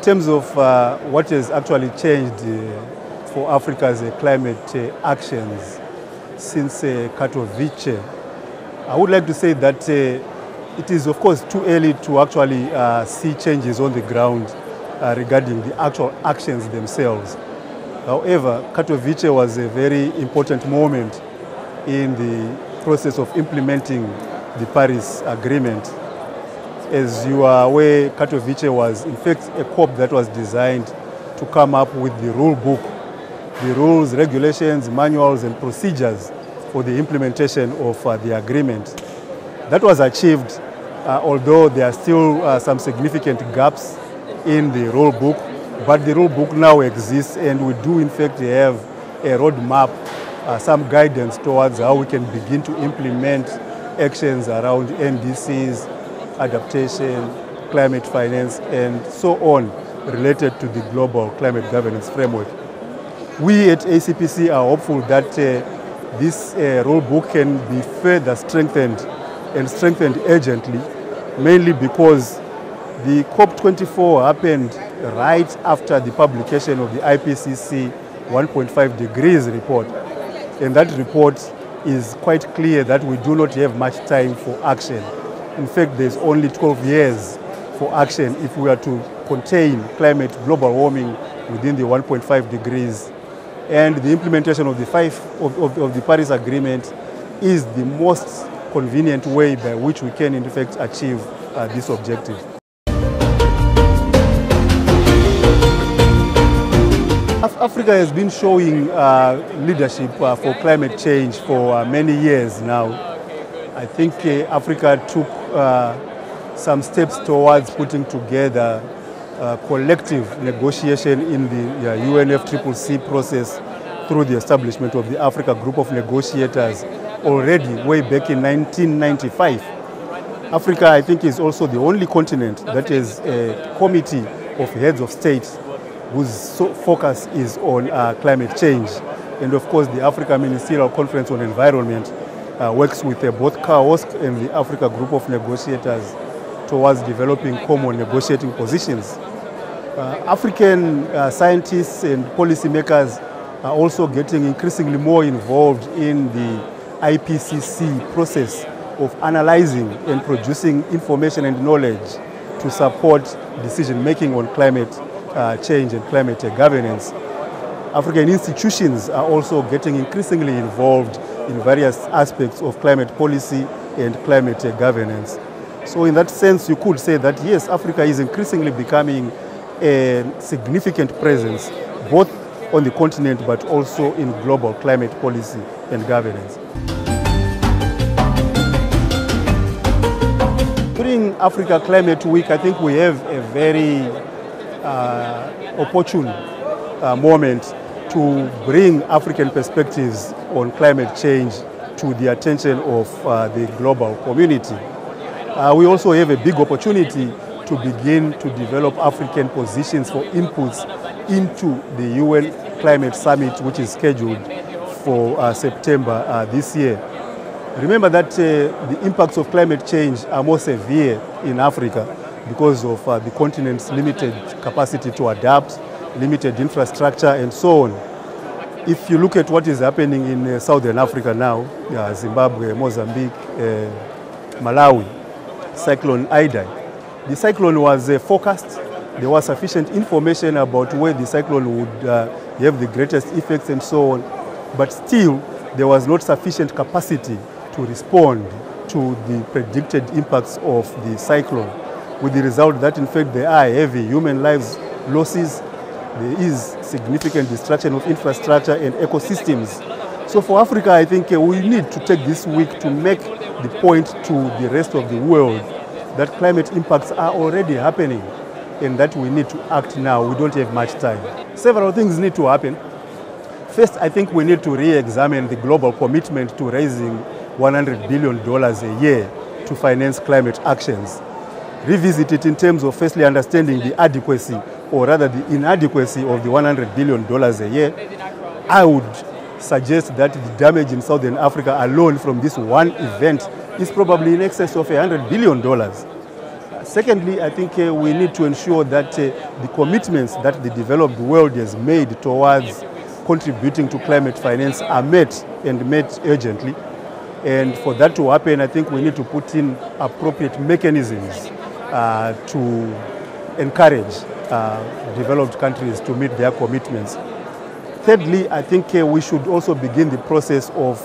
terms of what has actually changed for Africa's climate actions since Katowice, I would like to say that it is, of course, too early to actually see changes on the ground regarding the actual actions themselves. However, Katowice was a very important moment in the process of implementing the Paris Agreement. As you are aware, Katowice was in fact a COP that was designed to come up with the rule book, the rules, regulations, manuals and procedures for the implementation of the agreement. That was achieved, although there are still some significant gaps in the rule book, but the rule book now exists and we do in fact have a roadmap, some guidance towards how we can begin to implement actions around NDCs, adaptation, climate finance, and so on related to the global climate governance framework. We at ACPC are hopeful that this rule book can be further strengthened and strengthened urgently, mainly because the COP24 happened right after the publication of the IPCC 1.5 degrees report. And that report is quite clear that we do not have much time for action. In fact, there's only 12 years for action if we are to contain global warming within the 1.5 degrees. And the implementation of the Paris Agreement is the most convenient way by which we can in fact achieve this objective. Africa has been showing leadership for climate change for many years now. I think Africa took some steps towards putting together collective negotiation in the UNFCCC process through the establishment of the Africa Group of Negotiators already way back in 1995. Africa, I think, is also the only continent that has a committee of heads of state whose focus is on climate change. And of course, the Africa Ministerial Conference on Environment works with both CAOSC and the Africa Group of Negotiators towards developing common negotiating positions. African scientists and policymakers are also getting increasingly more involved in the IPCC process of analyzing and producing information and knowledge to support decision-making on climate change and climate governance. African institutions are also getting increasingly involved in various aspects of climate policy and climate governance. So in that sense, you could say that yes, Africa is increasingly becoming a significant presence, both on the continent but also in global climate policy and governance. During Africa Climate Week, I think we have a very opportune moment to bring African perspectives on climate change to the attention of the global community. We also have a big opportunity to begin to develop African positions for inputs into the UN Climate Summit, which is scheduled for September this year. Remember that the impacts of climate change are more severe in Africa because of the continent's limited capacity to adapt, limited infrastructure, and so on. If you look at what is happening in Southern Africa now, Zimbabwe, Mozambique, Malawi, Cyclone Idai, the cyclone was forecast. There was sufficient information about where the cyclone would have the greatest effects and so on, but still there was not sufficient capacity to respond to the predicted impacts of the cyclone, with the result that in fact there are heavy human lives losses, there is significant destruction of infrastructure and ecosystems. So for Africa, I think we need to take this week to make the point to the rest of the world that climate impacts are already happening and that we need to act now. We don't have much time. Several things need to happen. First, I think we need to re-examine the global commitment to raising $100 billion a year to finance climate actions. Revisit it in terms of firstly understanding the adequacy, or rather the inadequacy of the $100 billion a year. I would suggest that the damage in Southern Africa alone from this one event is probably in excess of $100 billion. Secondly, I think we need to ensure that the commitments that the developed world has made towards contributing to climate finance are met and met urgently. And for that to happen, I think we need to put in appropriate mechanisms to encourage developed countries to meet their commitments. Thirdly, I think we should also begin the process of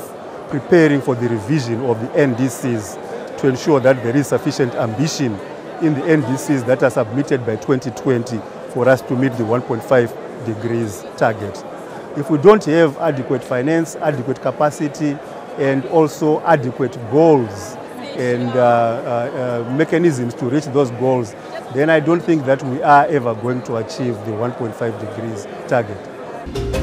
preparing for the revision of the NDCs to ensure that there is sufficient ambition in the NDCs that are submitted by 2020 for us to meet the 1.5 degrees target. If we don't have adequate finance, adequate capacity, and also adequate goals and mechanisms to reach those goals, then I don't think that we are ever going to achieve the 1.5 degrees target.